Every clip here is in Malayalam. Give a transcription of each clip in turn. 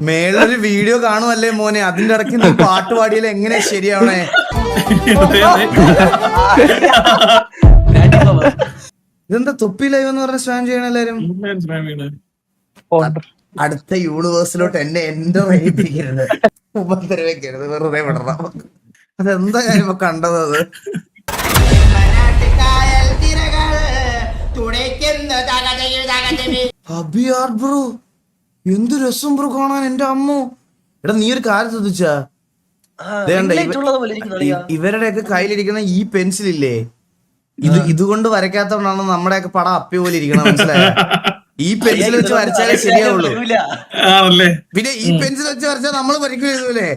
മേളൊരു വീഡിയോ കാണുമല്ലേ മോനെ, അതിന്റെ ഇടയ്ക്ക് നീ പാട്ട് പാടിയാൽ എങ്ങനെ ശരിയാവണേ? ഇതെന്താ തൊപ്പി ലൈവ് എന്ന് പറഞ്ഞ സ്പാം ചെയ്യണ എല്ലാരും? അടുത്ത യൂണിവേഴ്സിലോട്ട് എന്റെ വഴിപ്പിക്കരുത്, ഉപദ്രവിക്കരുത്, വെറുതെ വിടണം. അതെന്താ ഞാനിപ്പോ കണ്ടത്? അത് അബിയാർ ബ്രോ, എന്ത് രസം ബ്രോ കാണാൻ, എന്റെ അമ്മോ. എടാ നീ ഒരു കാര്യം ശ്രദ്ധിച്ചാ, ഇവരുടെയൊക്കെ കയ്യിലിരിക്കുന്ന ഈ പെൻസിലില്ലേ, ഇതുകൊണ്ട് വരയ്ക്കാത്തോണ്ടാണ് നമ്മുടെയൊക്കെ പടം അപ്പി പോലെ ഇരിക്കണം, മനസ്സിലായോ? ഈ പെൻസിൽ വെച്ച് വരച്ചാലേ ശരിയാവുള്ളൂ. പിന്നെ ഈ പെൻസിൽ വെച്ച് വരച്ചാൽ നമ്മള് വരയ്ക്കൂലേ?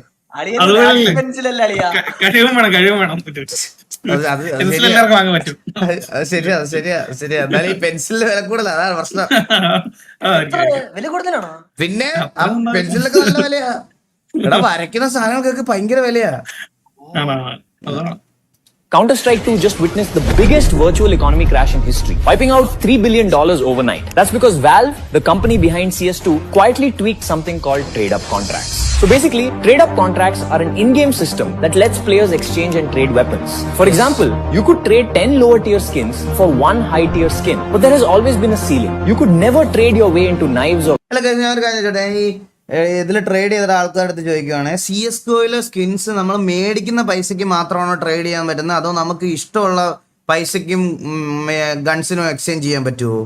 ശരിയാ ശരിയാ ശരിയാ. എന്നാലും ഈ പെൻസിലിന് വില കൂടുതലാ, അതാണ് പ്രശ്നം. പിന്നെ ആ പെൻസിലൊക്കെ നല്ല വിലയാ. എടാ വരയ്ക്കുന്ന സാധനങ്ങൾക്കൊക്കെ ഭയങ്കര വിലയാ. Counter-Strike 2 just witnessed the biggest virtual economy crash in history, wiping out $3 billion overnight. That's because Valve, the company behind CS2, quietly tweaked something called trade-up contracts. So basically, trade-up contracts are an in-game system that lets players exchange and trade weapons. For example, you could trade 10 lower-tier skins for 1 high-tier skin, but there has always been a ceiling. You could never trade your way into knives or... ഇതിൽ ട്രേഡ് ചെയ്ത ആൾക്കാരടുത്ത് ചോദിക്കുവാണ്, CS:GOയിലെ സ്കിൻസ് നമ്മൾ മേടിക്കുന്ന പൈസക്ക് മാത്രമാണോ ട്രേഡ് ചെയ്യാൻ പറ്റുന്നത്, അതോ നമുക്ക് ഇഷ്ടമുള്ള പൈസക്കും ഗൺസിനും എക്സ്ചേഞ്ച് ചെയ്യാൻ പറ്റുമോ?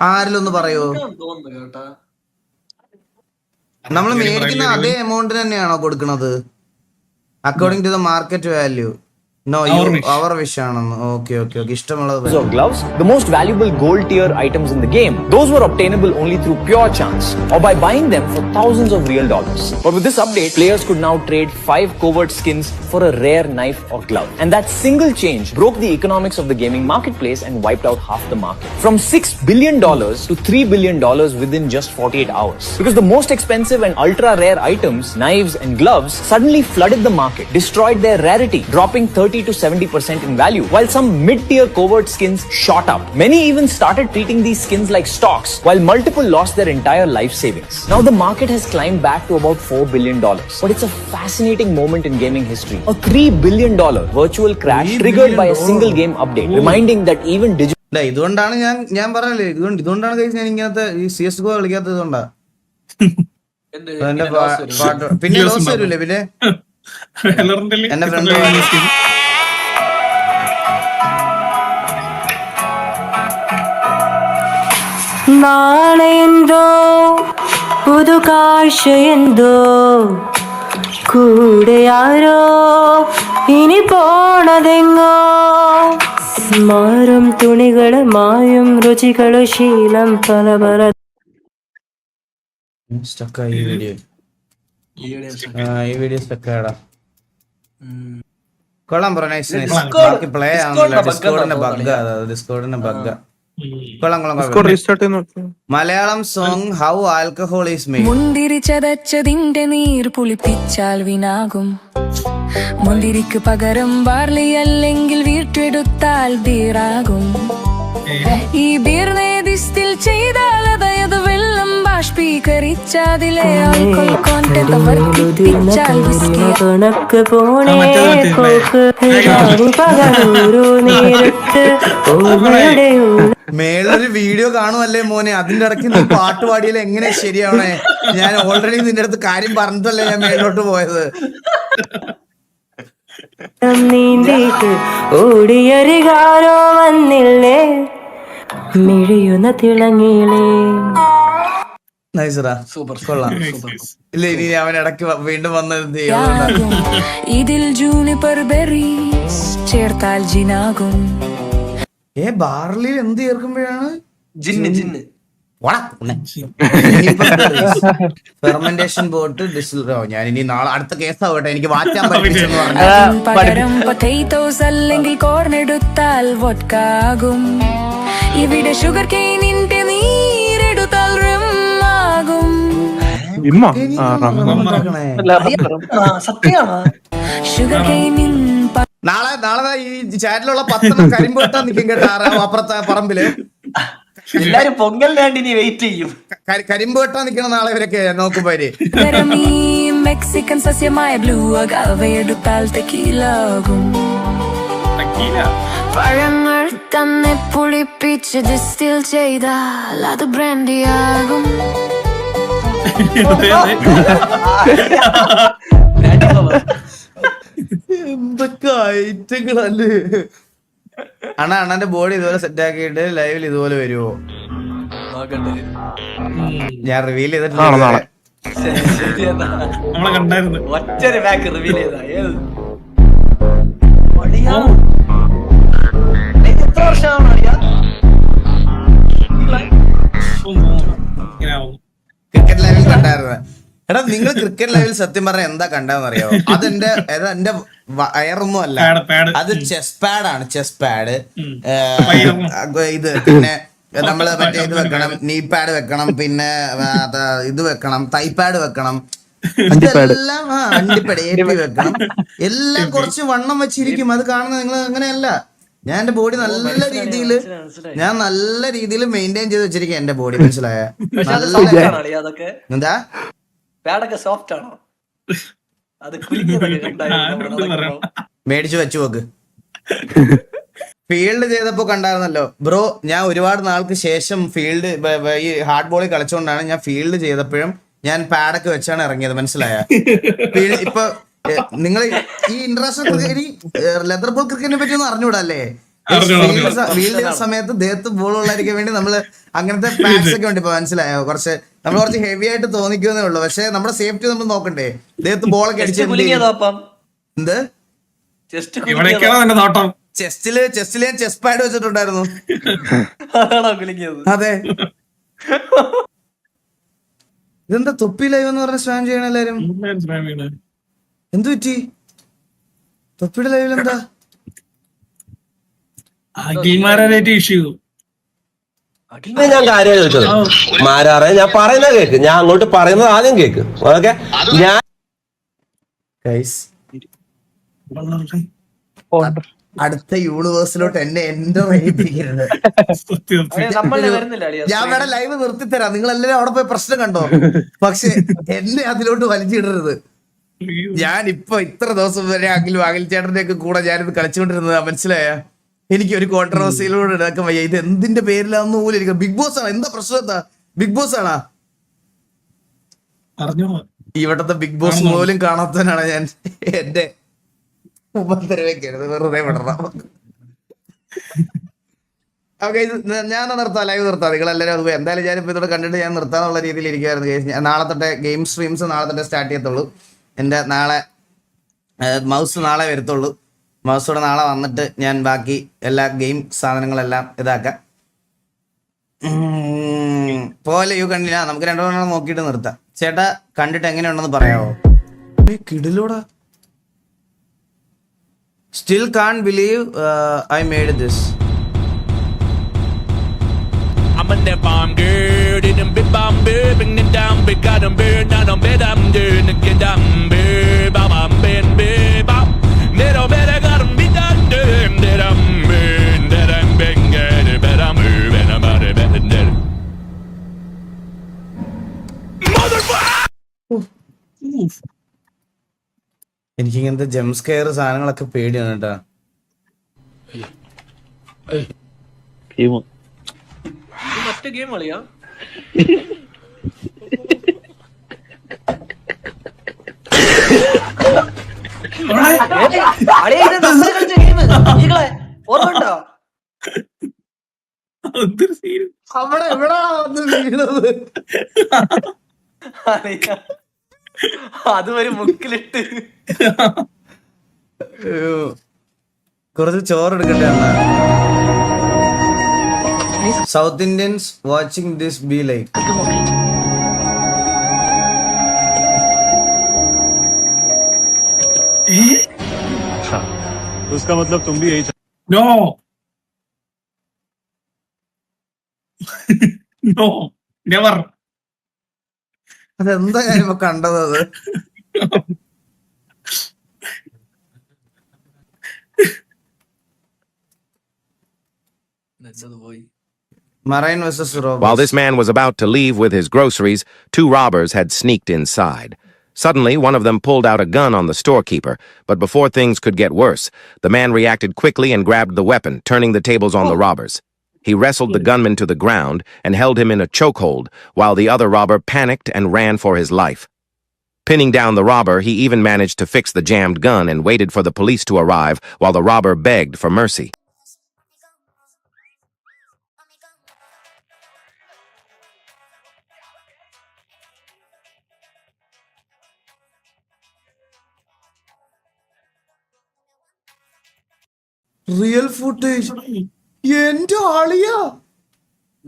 ആരിലൊന്ന് ഒന്ന് പറയോ? നമ്മൾ മേടിക്കുന്ന അതേ എമൗണ്ടിന് തന്നെയാണോ കൊടുക്കുന്നത് according to the market value? No, our wish ആണെന്ന്. Okay. ഇഷ്ടമുള്ളത്. So gloves, the most valuable gold tier items in the game, those were obtainable only through pure chance or by buying them for thousands of real dollars. But with this update, players could now trade 5 covert skins for a rare knife or glove. And that single change broke the economics of the gaming marketplace and wiped out half the market. From $6 billion to $3 billion within just 48 hours. Because the most expensive and ultra rare items, knives and gloves, suddenly flooded the market, destroyed their rarity, dropping 30 to 70% in value, while some mid-tier covert skins shot up. Many even started treating these skins like stocks, while multiple lost their entire life savings. Now the market has climbed back to about $4 billion. But it's a fascinating moment in gaming history. A $3 billion virtual crash triggered by a single game update, reminding that even digital... ഇതുകൊണ്ടാണ് ഞാൻ പറഞ്ഞല്ലേ, ഇതുകൊണ്ടാണ് ഞാൻ ഇങ്ങനത്തെ ഈ CS:GO കളിക്കാത്തത് കൊണ്ടാ. പിന്നെ ലോസ് വരൂലേ, പിന്നെ എന്റെ ഫ്രണ്ട് നാളെ എന്തോ പുതു കാഴ്ച എന്തോ കൂടെ ആരോ ഇനി പോണതെങ്ങോ മാറും തുണികള് മായും രുചികള് ശീലം പല പല. സ്റ്റക്കായി ഈ വീഡിയോ സ്റ്റക്കായടാ. കൊള്ളാം ബ്രോ, നൈസ്. ബാക്കി പ്ലേ ആവുന്നില്ല, ഡിസ്കോർഡിന്റെ ബഗ്ഗാ. Malayalam song how alcohol is made. മുന്തിരി ചതച്ചതിന്റെ നീർ പുളിപ്പിച്ചാൽ വിനാകും, മുന്തിരിക്ക് പകരം ബാർലി അല്ലെങ്കിൽ വീട്ടെടുത്താൽ ബീറാകും. ഈ ബീർ നേദിസ്റ്റിൽ ചെയ്താൽ അതായത് വെള്ളം ബാഷ്പീകരിച്ചതിലെ ആൽക്കഹോൾ കോണ്ടന്റ് വർദ്ധിപ്പിച്ചാൽ കണക്ക് പോണേ കോക്ക് പകരൂരു നേരിട്ട് ഓർമ്മയുടെ മേളൊരു വീഡിയോ കാണുമല്ലേ മോനെ, അതിന്റെ ഇടയ്ക്ക് നീ പാട്ട് പാടിയാൽ എങ്ങനെ ശരിയാവണേ? ഞാൻ ഓൾറെഡി നിന്റെ അടുത്ത് കാര്യം പറഞ്ഞിട്ടല്ലേ ഞാൻ മേലോട്ട് പോയത്. നീന്തിട്ട് ഓടിയരികാരോ വന്നില്ലേ മിഴിയുന്ന തിളങ്ങിയിലേ. നൈസറാ, സൂപ്പർ, കൊള്ളാം. ഇല്ല ഇനി അവൻ ഇടയ്ക്ക് വീണ്ടും വന്നത് ഇതിൽ ജൂനിപ്പർ ബെറീസ് ചേർത്താൽ ജിനാകും. ബാർലിയിൽ എന്ത് ചേർക്കുമ്പോഴാണ് ജിന്ന് ഫെർമെന്റേഷൻ ബോട്ട് ഞാൻ ഇനി നാളെ അടുത്ത കേസാവട്ടെ, എനിക്ക് വാറ്റാൻ പകരം പൊട്ടേറ്റോസ് അല്ലെങ്കിൽ കോർൺ എടുത്താൽ വോഡ്കാകും. ഇവിടെ ഷുഗർ കെയിനിന്റെ നീരെടുത്താൽ റമ്മാകും. ഷുഗർ കെയിനിൻ നാളെ ഈ ചാറ്റിലുള്ള 10 കരിമ്പ് വെട്ടാൻ നിൽക്കും കേട്ടോ, അപ്പുറത്തെ പറമ്പില് എല്ലാരും പൊങ്കലിനാണ്ട് ഇനി വെയിറ്റ് ചെയ്യും. കരിമ്പ് വെട്ടാൻ നിൽക്കണ നാളെ ഇവരൊക്കെ നോക്കുമ്പോര്. ഗരമീ മെക്സിക്കൻ സസ്യമായ ബ്ലൂ അഗാവയെടുത്താൽ തെക്കീലാകും. പഴങ്ങൾ തന്നെ പുളിപ്പിച്ച് ഡിസ്റ്റിൽ ചെയ്താൽ അത് ബ്രാൻഡിയാകും. എന്തൊക്കെ ഐറ്റങ്ങളല്ലേ. അണ്ണന്റെ ബോഡി ഇതുപോലെ സെറ്റ് ആക്കിയിട്ട് ലൈവിൽ ഇതുപോലെ വരുമോ? ഞാൻ റിവീൽ ചെയ്തിട്ടില്ല. ഒറ്റൊരു ബാക്ക് റിവീൽ ചെയ്താ എത്ര വർഷമാണ് ക്രിക്കറ്റ് ലൈവിൽ കണ്ടായിരുന്നു. എടാ നിങ്ങൾ ക്രിക്കറ്റ് ലൈവിൽ സത്യം പറഞ്ഞാൽ എന്താ കണ്ടെന്ന് അറിയാമോ? അതെന്റെ വയറൊന്നും അല്ല, അത് ചെസ് പാഡാണ്. ചെസ് പാഡ് ഇത് പിന്നെ നമ്മള് മറ്റേ ഇത് വെക്കണം, നീ പാഡ് വെക്കണം, പിന്നെ ഇത് വെക്കണം, തൈ പാഡ് വെക്കണം, എല്ലാം അണ്ടിപ്പാഡ് AP വെക്കണം. എല്ലാം കുറച്ച് വണ്ണം വെച്ചിരിക്കും. അത് കാണുന്നത് നിങ്ങൾ അങ്ങനെയല്ല. ഞാൻ എന്റെ ബോഡി നല്ല രീതിയിൽ മെയിൻറ്റെയിൻ ചെയ്ത് വെച്ചിരിക്കും എന്റെ ബോഡി. മനസ്സിലായ? എന്താ പാഡൊക്കെ സോഫ്റ്റ് ആണോ? അത് മേടിച്ചു വെച്ചു നോക്ക്. ഫീൽഡ് ചെയ്തപ്പോ കണ്ടായിരുന്നല്ലോ ബ്രോ. ഞാൻ ഒരുപാട് നാൾക്ക് ശേഷം ഫീൽഡ് ഈ ഹാർഡ് ബോളിൽ കളിച്ചുകൊണ്ടാണ് ഞാൻ ഫീൽഡ് ചെയ്തപ്പോഴും ഞാൻ പാഡൊക്കെ വെച്ചാണ് ഇറങ്ങിയത്. മനസ്സിലായ? ഇപ്പൊ നിങ്ങൾ ഈ ഇന്റർനാഷണൽ ക്രിക്കറ്റ്, ലെതർ ബോൾ ക്രിക്കറ്റിനെ പറ്റി ഒന്നും അറിഞ്ഞൂടല്ലേ? ഫീൽഡ് ചെയ്യുന്ന സമയത്ത് ദേഹത്ത് ബോൾ ഉള്ളായിരിക്കാൻ വേണ്ടി നമ്മള് അങ്ങനത്തെ പാഡ്സ് ഒക്കെ ഉണ്ട്. ഇപ്പൊ മനസ്സിലായോ? നമ്മൾ കുറച്ച് ഹെവി ആയിട്ട് തോന്നിക്കുന്നേ ഉള്ളൂ. പക്ഷെ നമ്മുടെ സേഫ്റ്റി നമ്മൾ നോക്കണ്ടേ? ദേഹത്ത് ബോളൊക്കെ അടിച്ച് എന്ത് ചെസ്റ്റില് ഞാൻ ചെസ് പാഡ് വെച്ചിട്ടുണ്ടായിരുന്നു. അതെ. ഇതെന്താ തൊപ്പി ലൈവ് എന്ന് പറഞ്ഞ സ്പാം ചെയ്യണ എല്ലാരും? എന്തു പറ്റി? തൊപ്പിയുടെ ലൈവിൽ എന്താ ഇഷ്യൂ? ഞാൻ കാര്യം ചോദിച്ചത് മാരാറെ, ഞാൻ പറയുന്ന കേക്ക്, ഞാൻ അങ്ങോട്ട് പറയുന്നത് ആദ്യം കേക്ക്. ഓക്കെ, ഞാൻ അടുത്ത യൂണിവേഴ്സിലോട്ട് എന്നെ എന്റർ ചെയ്യിപ്പിക്കരുത്. ഞാൻ വേണം ലൈവ് നിർത്തിത്തരാം. നിങ്ങൾ എല്ലാവരും അവിടെ പോയി പ്രശ്നം കണ്ടോ, പക്ഷെ എന്നെ അതിലോട്ട് വലിച്ചിടരുത്. ഞാൻ ഇപ്പൊ ഇത്ര ദിവസം വരെ അഖിൽ ചേട്ടന്റെ ഒക്കെ കൂടെ ഞാനിത് കളിച്ചുകൊണ്ടിരുന്നത്. മനസ്സിലായ? എനിക്ക് ഒരു കോൺട്രവേഴ്സിയിലൂടെ ഇടാക്കാൻ വയ്യ. ഇത് എന്തിന്റെ പേരിലാന്ന് പോലും എനിക്ക്. ബിഗ് ബോസ് ആണ്. എന്താ പ്രശ്നം? എന്താ ബിഗ് ബോസ് ആണാ? ഇവിടത്തെ ബിഗ് ബോസ് പോലും കാണാത്തവനാണ് ഞാൻ. എന്റെ ഉപദ്രവിക്കരുത്, വെറുതെ വിടണം. ഓക്കെ, ഞാൻ നിർത്താം, ലൈവ് നിർത്താം. നിങ്ങളെല്ലാവരും അത് എന്തായാലും ഞാനിപ്പോൾ ഇതോടെ കണ്ടിട്ട് ഞാൻ നിർത്താന്നുള്ള രീതിയിൽ ഇരിക്കുമായിരുന്നു. നാളെ തൊട്ട് ഗെയിം സ്ട്രീംസ് നാളെ തൊട്ട് സ്റ്റാർട്ട് ചെയ്യത്തുള്ളൂ. എൻ്റെ നാളെ മൗസ് നാളെ വരത്തുള്ളൂ. മൗസോടെ നാളെ വന്നിട്ട് ഞാൻ ബാക്കി എല്ലാ ഗെയിം സാധനങ്ങളെല്ലാം ഇതാക്കാം. പോലെ യു കണ്ടില്ല. നമുക്ക് രണ്ടുപേരും നോക്കിയിട്ട് നിർത്താം. ചേട്ടാ കണ്ടിട്ട് എങ്ങനെയുണ്ടെന്ന് പറയാമോ? കിടിലൂടാ. Still can't believe I made this. I'm in that bomb girl, in them big bomb bird, bring them down, big got them bird, now them bed I'm doing to get down bird, bam bam ben bird, bam. They don't better got them be done, that I'm bird, that I'm bang, that I'm bird, and I'm out of bed, that. Motherfucker! എനിക്കിങ്ങനത്തെ ജംസ്കെയർ സാധനങ്ങളൊക്കെ പേടിയാണ് കേട്ടാ. മറ്റേ ഗെയിം കളിയാ? ഓർമ്മണ്ടോ? അവിടെ എവിടാ വന്ന് വീണത്? അത് ഒരു മുക്കിലിട്ട് കുറച്ച് ചോറെടുക്കട്ടെ. South Indians watching this be like. उसका मतलब तुम भी यही नो नो नेवर. അതെന്താ ഞാനിപ്പോ കണ്ടത്? അത് പോയി. Marine versus robbers. While this man was about to leave with his groceries, 2 robbers had sneaked inside. Suddenly, one of them pulled out a gun on the storekeeper, but before things could get worse, the man reacted quickly and grabbed the weapon, turning the tables on the robbers. He wrestled the gunman to the ground and held him in a chokehold, while the other robber panicked and ran for his life. Pinning down the robber, he even managed to fix the jammed gun and waited for the police to arrive while the robber begged for mercy. Real footage എന്റെ ആളിയാ.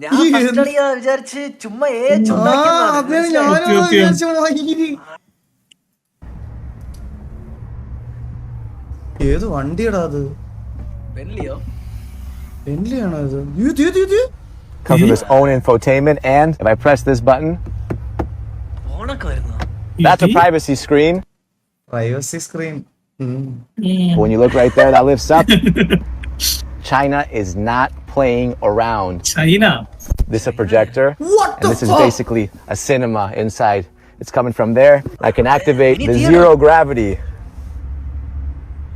ഞാൻ first അടിയാ വിചാരിച്ച് ചുമ്മാ അതെ ഞാനും വിചാരിച്ചു. ഏത് വണ്ടിയാടാ അത്? ബെന്ലിയാണോ ഇത്? Comes with its own infotainment, and if I press this button, that's a privacy screen. Privacy screen. But when you look right there, that lifts up. China is not playing around. China. This is a projector, What and the this is fuck? basically a cinema inside. It's coming from there. I can activate the zero gravity.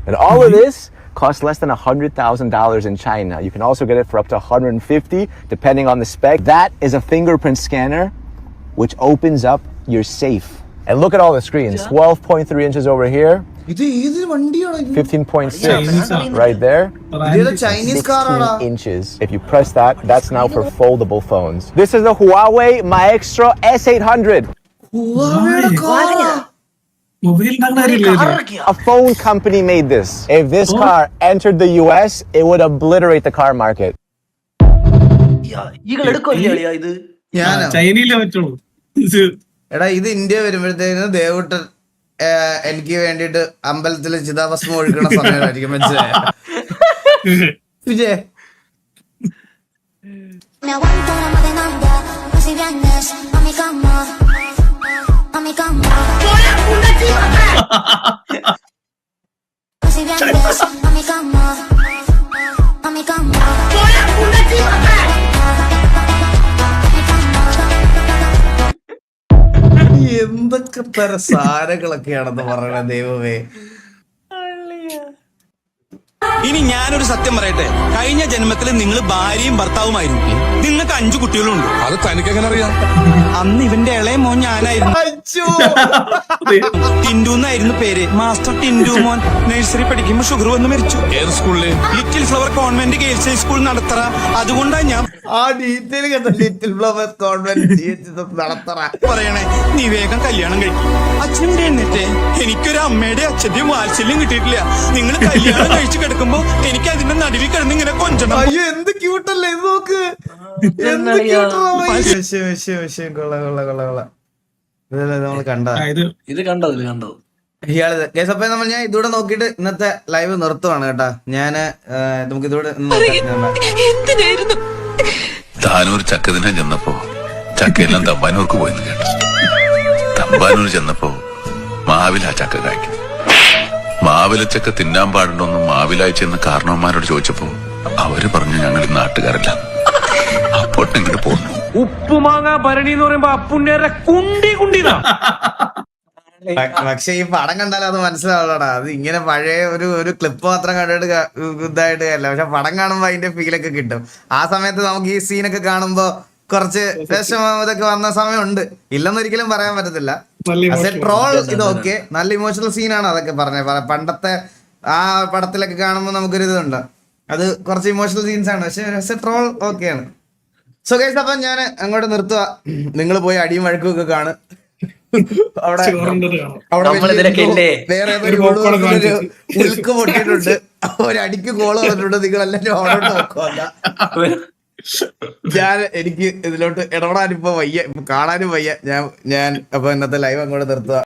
And all of this costs less than $100,000 in China. You can also get it for up to $150, depending on the spec. That is a fingerprint scanner, which opens up your safe. And look at all the screens. 12.3 inches over here. ഇത് ഏത് വണ്ടിയാണോ? 15.6 right there. ഇത് Chinese കാറാണോ? 16 inches. If you press that, that's now for foldable phones. This is the Huawei Maestro S800. ഹുവാവേയുടെ കാറാ. Mobile A phone company made this. If this car entered the US, it would obliterate the car market. ഇത് ഞാനോ? ചൈനയിലേ പറ്റുള്ളൂ. എടാ ഇത് ഇന്ത്യ വരുമ്പോഴത്തേന് ദേവുട്ടൻ എനിക്ക് വേണ്ടിട്ട് അമ്പലത്തില് ചിതാഭസ്മം ഒഴുകണ സമയമായിരിക്കും. മനസ്സിലായ വിജയ്? എന്തൊക്കെ തരം സാരങ്ങളൊക്കെയാണെന്ന് പറയണ ദൈവമേ. ഇനി ഞാനൊരു സത്യം പറയട്ടെ, കഴിഞ്ഞ ജന്മത്തിൽ നിങ്ങൾ ഭാര്യയും ഭർത്താവുമായിരുന്നു. നിങ്ങൾക്ക് 5 കുട്ടികളുണ്ട്. അത് തനിക്ക് എങ്ങനെ അറിയാം? അന്ന് ഇവന്റെ ഇളയ മോൻ ഞാനായിരുന്നു. ടിൻഡു എന്നായിരുന്നു പേര്. മാസ്റ്റർ ടിൻഡു മോൻ നഴ്സറി പഠിക്കുമ്പോ ഷുഗർ വന്ന് മരിച്ചു. ഏത് സ്കൂളില്? Little flower convent girls high school Nadathara. അതുകൊണ്ടാണ് ഞാൻ ആ ഡീറ്റെയിൽ കണ്ട ലിറ്റിൽ ഫ്ലവേഴ്സ് കോൺവെന്റ് നടത്തറ പറയണേ, നീ വേഗം കല്യാണം കഴിക്കും. അച്ഛനും എന്നിട്ടേ എനിക്കൊരു അമ്മയുടെ അച്ഛന്റെയും വാത്സല്യം കിട്ടിയിട്ടില്ല. നിങ്ങൾ കല്യാണം കഴിച്ചു കിടക്കുമ്പോ എനിക്ക് അതിന്റെ നടുവിൽ കിടന്ന് ഇങ്ങനെ കൊഞ്ചണം. അയ്യോ എന്ത് ക്യൂട്ടല്ലേ ഇത്, നോക്ക് എന്ത് കൊള്ള. ഇതല്ലേ നമ്മൾ കണ്ടത്? ഇത് കണ്ടത് ഇയാള് അപ്പൊ ഞാൻ ഇതൂടെ നോക്കിയിട്ട് ഇന്നത്തെ ലൈവ് നിർത്തുവാണ് കേട്ടാ. ഞാന് നമുക്ക് ഇതൂടെ താനൂർ ചക്കദിനം ചെന്നപ്പോ ചക്കയെല്ലാം തമ്പാനൂർക്ക് പോയെന്ന് കേട്ടു. തമ്പാനൂർ ചെന്നപ്പോ മാവില ചക്ക കായ്ക്കും. മാവിലച്ചക്ക തിന്നാൻ പാടുണ്ടോന്ന് മാവിലായി ചെന്ന് കാരണവന്മാരോട് ചോദിച്ചപ്പോ അവര് പറഞ്ഞു ഞങ്ങൾ നാട്ടുകാരല്ല. അപ്പോട്ട് ഇങ്ങോട്ട് പോന്നു. ഉപ്പുമാങ്ങ ഭരണി എന്ന് പറയുമ്പോ അപ്പുണ്ണേരെ കുണ്ടിതാ. പക്ഷെ ഈ പടം കണ്ടാലും അത് മനസ്സിലാവുള്ളടാ. അത് ഇങ്ങനെ പഴയ ഒരു ക്ലിപ്പ് മാത്രം കണ്ടിട്ട് ഇതായിട്ട് കാര്യമില്ല. പക്ഷെ പടം കാണുമ്പോ അതിന്റെ ഫീലൊക്കെ കിട്ടും. ആ സമയത്ത് നമുക്ക് ഈ സീനൊക്കെ കാണുമ്പോ കുറച്ച് വിഷമം ഇതൊക്കെ വന്ന സമയമുണ്ട്. ഇല്ലെന്നൊരിക്കലും പറയാൻ പറ്റത്തില്ല. ട്രോൾ ഇത് ഓക്കെ, നല്ല ഇമോഷണൽ സീനാണ് അതൊക്കെ പറഞ്ഞത്. പണ്ടത്തെ ആ പടത്തിലൊക്കെ കാണുമ്പോൾ നമുക്കൊരു ഇതുണ്ട്, അത് കുറച്ച് ഇമോഷണൽ സീൻസ് ആണ്. പക്ഷെ ട്രോൾ ഓക്കെയാണ്. സോ ഗൈസ്, അപ്പൊ ഞാൻ അങ്ങോട്ട് നിർത്തുക. നിങ്ങൾ പോയി അടിയും വഴക്കും ഒക്കെ കാണും. അവിടെ വേറെ ഉൽക്ക് പൊട്ടിയിട്ടുണ്ട്, ഒരടിക്ക് കോള് വന്നിട്ടുണ്ട്. നിങ്ങളെല്ലാരും അവിടെ നോക്കുമല്ല. എനിക്ക് ഇതിലോട്ട് ഇടപെടാനിപ്പോ വയ്യ, കാണാനും വയ്യ. ഞാൻ അപ്പൊ ഇന്നത്തെ ലൈവ് അങ്ങോട്ട് നിർത്തുക.